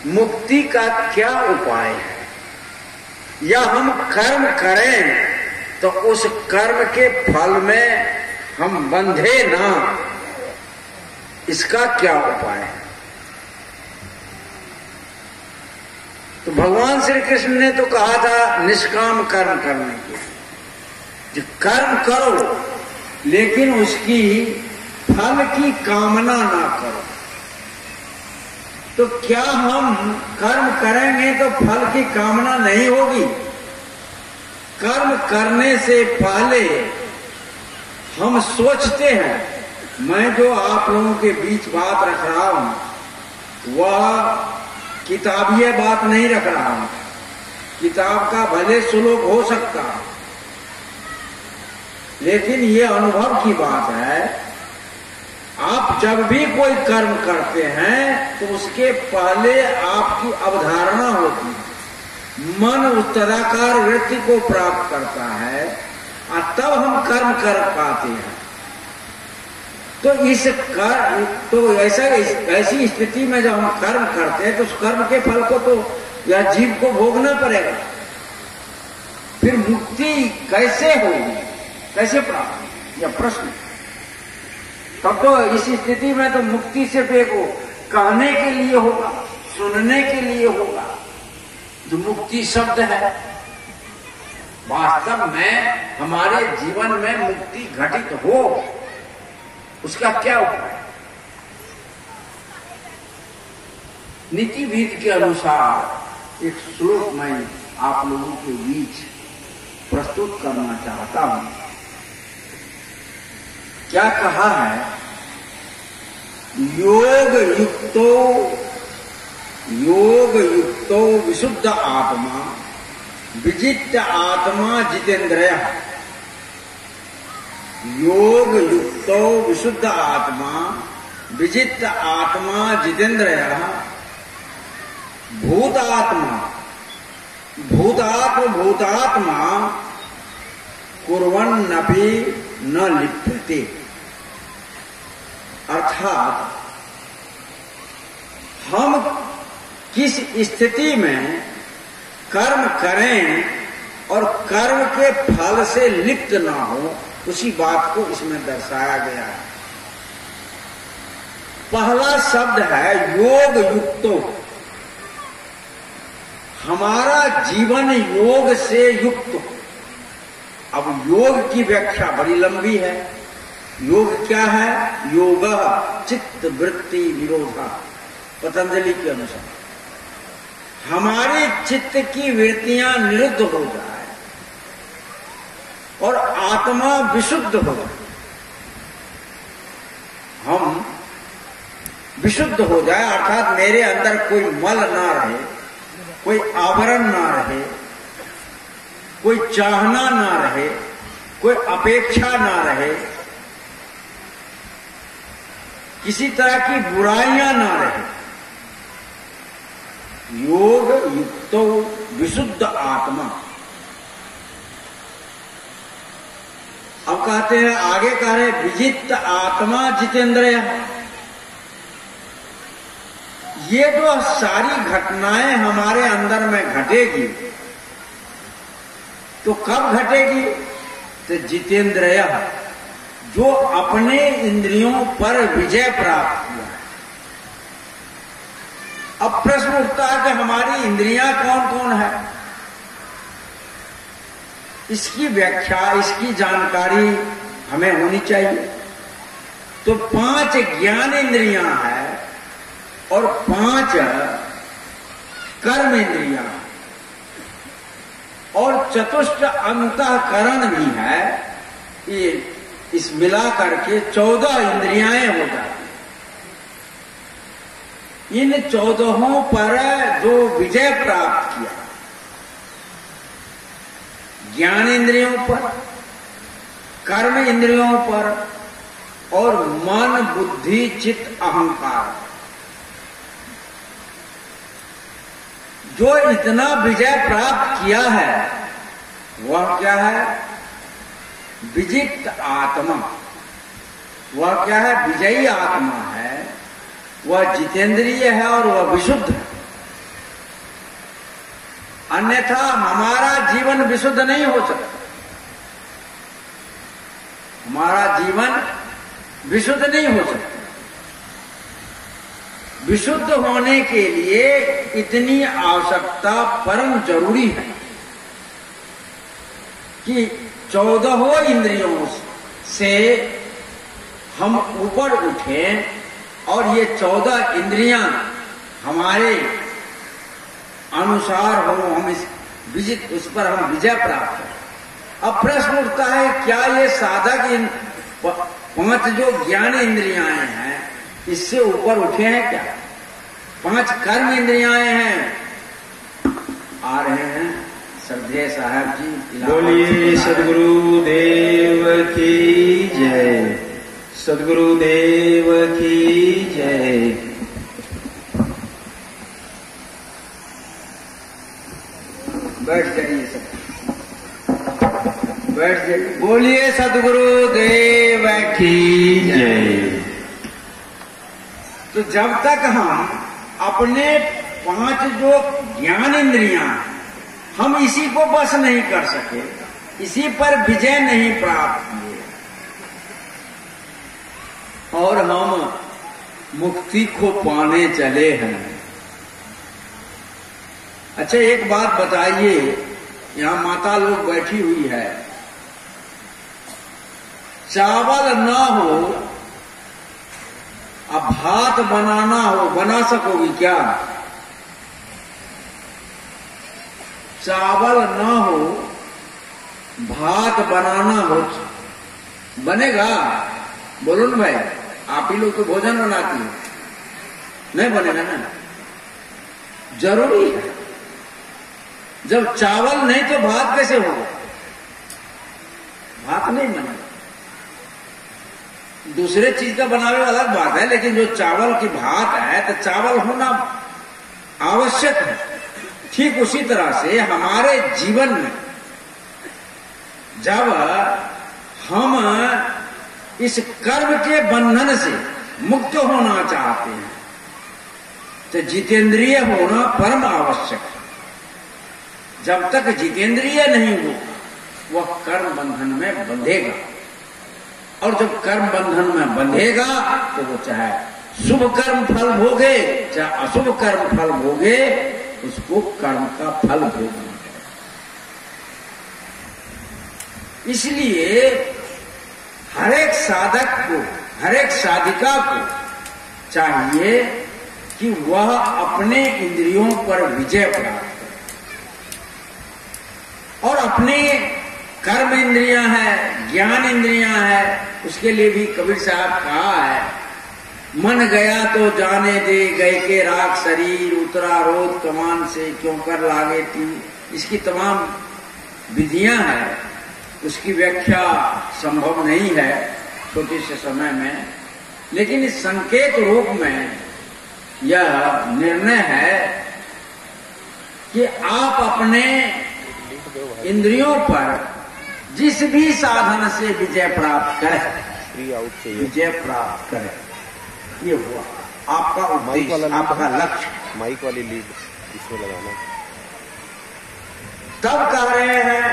मुक्ति का क्या उपाय है, या हम कर्म करें तो उस कर्म के फल में हम बंधे ना, इसका क्या उपाय है। तो भगवान श्री कृष्ण ने तो कहा था निष्काम कर्म करने के, जो कर्म करो लेकिन उसकी फल की कामना ना करो। तो क्या हम कर्म करेंगे तो फल की कामना नहीं होगी? कर्म करने से पहले हम सोचते हैं, मैं जो आप लोगों के बीच बात रख रहा हूं वह किताबीय बात नहीं रख रहा हूं। किताब का भले श्लोक हो सकता, लेकिन ये अनुभव की बात है। आप जब भी कोई कर्म करते हैं तो उसके पहले आपकी अवधारणा होती है, मन उस तदाकार वृत्ति को प्राप्त करता है और तब हम कर्म कर पाते हैं। तो ऐसी स्थिति में जब हम कर्म करते हैं तो उस कर्म के फल को तो या जीव को भोगना पड़ेगा। फिर मुक्ति कैसे होगी, कैसे प्राप्त, यह प्रश्न। तब तो इस स्थिति में तो मुक्ति सिर्फ एक कहने के लिए होगा, सुनने के लिए होगा। जो मुक्ति शब्द है, वास्तव में हमारे जीवन में मुक्ति घटित हो, उसका क्या उपाय? नीति विधि के अनुसार एक श्लोक मैं आप लोगों के बीच प्रस्तुत करना चाहता हूं। क्या कहा है? योग युक्तो विशुद्ध आत्मा विजित आत्मा जितेंद्रिय। योग युक्तो विशुद्ध आत्मा विजित आत्मा जितेंद्रिय भूतात्मा कुर्वन्नपि न लिप्यते। अर्थात हम किस स्थिति में कर्म करें और कर्म के फल से लिप्त ना हो, उसी बात को इसमें दर्शाया गया है। पहला शब्द है योग युक्तो। हमारा जीवन योग से युक्त। अब योग की व्याख्या बड़ी लंबी है। योग क्या है? योग चित्त वृत्ति विरोधा, पतंजलि के अनुसार हमारे चित्त की वृत्तियां निरुद्ध हो जाए और आत्मा विशुद्ध हो जाए। हम विशुद्ध हो जाए अर्थात मेरे अंदर कोई मल ना रहे, कोई आवरण ना रहे, कोई चाहना ना रहे, कोई अपेक्षा ना रहे, किसी तरह की बुराइयां ना रहे। योग युक्तो विशुद्ध आत्मा। अब कहते हैं, आगे कह रहे विजित आत्मा जितेंद्रिय। ये जो सारी घटनाएं हमारे अंदर में घटेगी तो कब घटेगी? तो जितेंद्रिय, जो अपने इंद्रियों पर विजय प्राप्त किया है। अब प्रश्न उठता है कि हमारी इंद्रियां कौन कौन है? इसकी व्याख्या, इसकी जानकारी हमें होनी चाहिए। तो 5 ज्ञान इंद्रियां हैं और 5 कर्म इंद्रियां और चतुष्ट अंतःकरण भी है। ये इस मिला करके 14 इंद्रियाएं हो जाती। इन 14 पर जो विजय प्राप्त किया, ज्ञान इंद्रियों पर, कर्म इंद्रियों पर और मन बुद्धि चित्त अहंकार, जो इतना विजय प्राप्त किया है वह क्या है? विजित आत्मा। वह क्या है? विजयी आत्मा है। वह जितेंद्रिय है और वह विशुद्ध है। अन्यथा हमारा जीवन विशुद्ध नहीं हो सकता। हमारा जीवन विशुद्ध नहीं हो सकता। विशुद्ध होने के लिए इतनी आवश्यकता परम जरूरी है कि 14 इंद्रियों से हम ऊपर उठें और ये 14 इंद्रियां हमारे अनुसार हो, हम उस पर हम विजय प्राप्त करें। अब प्रश्न उठता है, क्या ये साधक इन 5 जो ज्ञान इंद्रियां हैं इससे ऊपर उठे हैं क्या? 5 कर्म इंद्रियां हैं। आ रहे हैं श्रद्धेय साहब जी। बोलिए सदगुरु देव की जय, सदगुरु देव की जय। बैठ जाइए सब, बैठ जाइए। बोलिए सदगुरु देव की जय। तो जब तक हम अपने 5 जो ज्ञान इंद्रियां हम इसी को बस नहीं कर सके, इसी पर विजय नहीं प्राप्त किए और हम मुक्ति को पाने चले हैं। अच्छा, एक बात बताइए, यहां माता लोग बैठी हुई है, चावल ना हो अब भात बनाना हो, बना सकोगी क्या? चावल ना हो भात बनाना हो, बनेगा? बोलो ना भाई, आप ही लोग तो भोजन बनाती हैं, नहीं बनेगा ना? जरूरी है। जब चावल नहीं तो भात कैसे होगा? भात नहीं बनेगा। दूसरे चीज का बनावे अलग बात है, लेकिन जो चावल की भात है तो चावल होना आवश्यक है। ठीक उसी तरह से हमारे जीवन में जब हम इस कर्म के बंधन से मुक्त होना चाहते हैं तो जितेंद्रिय होना परम आवश्यक है। जब तक जितेंद्रिय नहीं हो वह कर्म बंधन में बंधेगा, और जब कर्म बंधन में बंधेगा तो वो चाहे शुभ कर्म फल भोगे चाहे अशुभ कर्म फल भोगे, उसको कर्म का फल भोगना है। इसलिए हर एक साधक को, हर एक साधिका को चाहिए कि वह अपने इंद्रियों पर विजय प्राप्त करे, और अपने कर्म इंद्रियां हैं, ज्ञान इंद्रियां हैं, उसके लिए भी कबीर साहब कहा है, मन गया तो जाने दे, गए के राख शरीर, उतरा रोज कमान से क्यों कर लागे तीर। इसकी तमाम विधियां हैं, उसकी व्याख्या संभव नहीं है छोटे से समय में, लेकिन इस संकेत रूप में यह निर्णय है कि आप अपने इंद्रियों पर जिस भी साधन से विजय प्राप्त करें, विजय प्राप्त करें, ये हुआ आपका उद्देश्य, आपका लक्ष्य। माइक वाली लीड इसमें लगाना। तब कह रहे हैं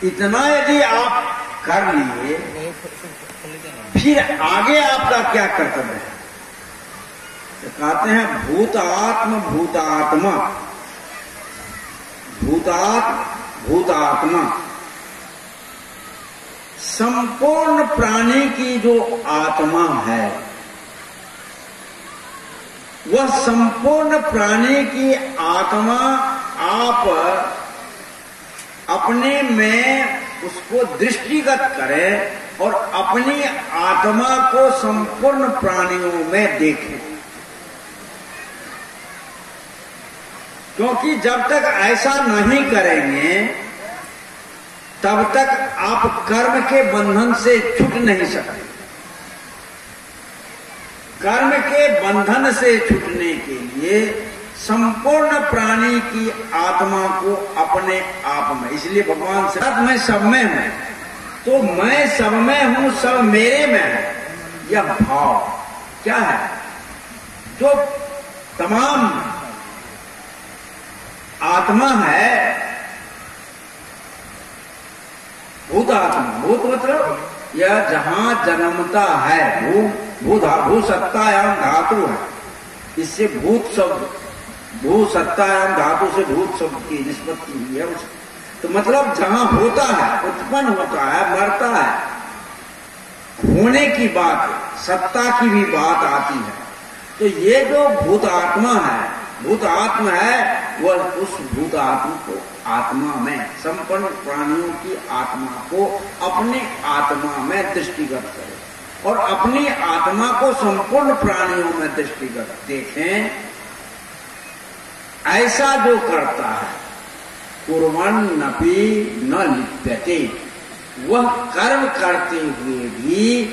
इतना यदि आप कर लिए, फिर आगे आपका क्या कर्तव्य है? तो कहते हैं भूतात्म भूतात्मा, भूतात्म भूतात्मा, संपूर्ण प्राणी की जो आत्मा है वह संपूर्ण प्राणी की आत्मा आप अपने में उसको दृष्टिगत करें और अपनी आत्मा को संपूर्ण प्राणियों में देखें। क्योंकि जब तक ऐसा नहीं करेंगे तब तक आप कर्म के बंधन से छूट नहीं सकते। कर्म के बंधन से छूटने के लिए संपूर्ण प्राणी की आत्मा को अपने आप में, इसलिए भगवान से मैं सब में हूं, तो मैं सब में हूं, सब मेरे में है, यह भाव क्या है? जो तमाम आत्मा है, भूत आत्मा, भूत मतलब यह जहां जन्मता है, भू सत्तायाम धातु है, इससे भूत शब्द, भू सत्तायाम धातु से भूत शब्द की निष्पत्ति हुई है। तो मतलब जहां होता है, उत्पन्न होता है, मरता है, होने की बात, सत्ता की भी बात आती है। तो ये जो भूत आत्मा है, भूत आत्मा है, वह उस भूत आत्मा को, आत्मा में, संपन्न प्राणियों की आत्मा को अपने आत्मा में दृष्टिगत करे और अपनी आत्मा को संपूर्ण प्राणियों में दृष्टिगत देखें। ऐसा जो करता है, कुर्वन्नपि न लिप्यते, वह कर्म करते हुए भी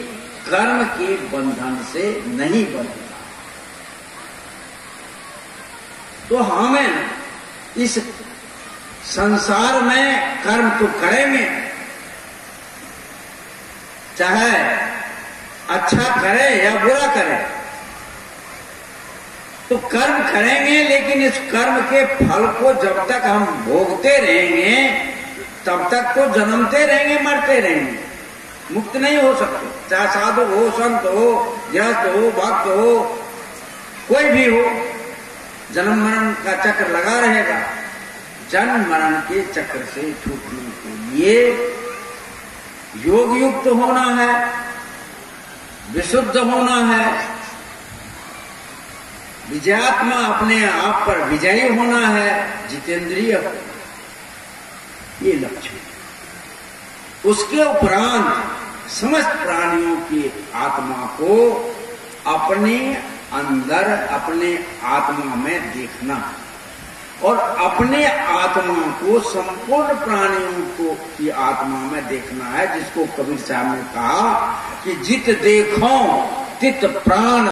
कर्म के बंधन से नहीं बंधता। तो हमें इस संसार में कर्म तो करेंगे, चाहे अच्छा करे या बुरा करे, तो कर्म करेंगे, लेकिन इस कर्म के फल को जब तक हम भोगते रहेंगे तब तक तो जन्मते रहेंगे, मरते रहेंगे, मुक्त नहीं हो सकते। चाहे साधु हो, संत हो, गृहस्थ हो, भक्त हो, कोई भी हो, जन्म मरण का चक्र लगा रहेगा। जन्म मरण के चक्र से छूटने के लिए योग युक्त होना है, विशुद्ध होना है, विजयात्मा अपने आप पर विजयी होना है, जितेंद्रिय, ये लक्ष्य। उसके उपरांत समस्त प्राणियों की आत्मा को अपने अंदर, अपने आत्मा में देखना और अपने आत्मा को संपूर्ण प्राणियों को की आत्मा में देखना है, जिसको कबीर साहब ने कहा कि जित देखो तित प्राण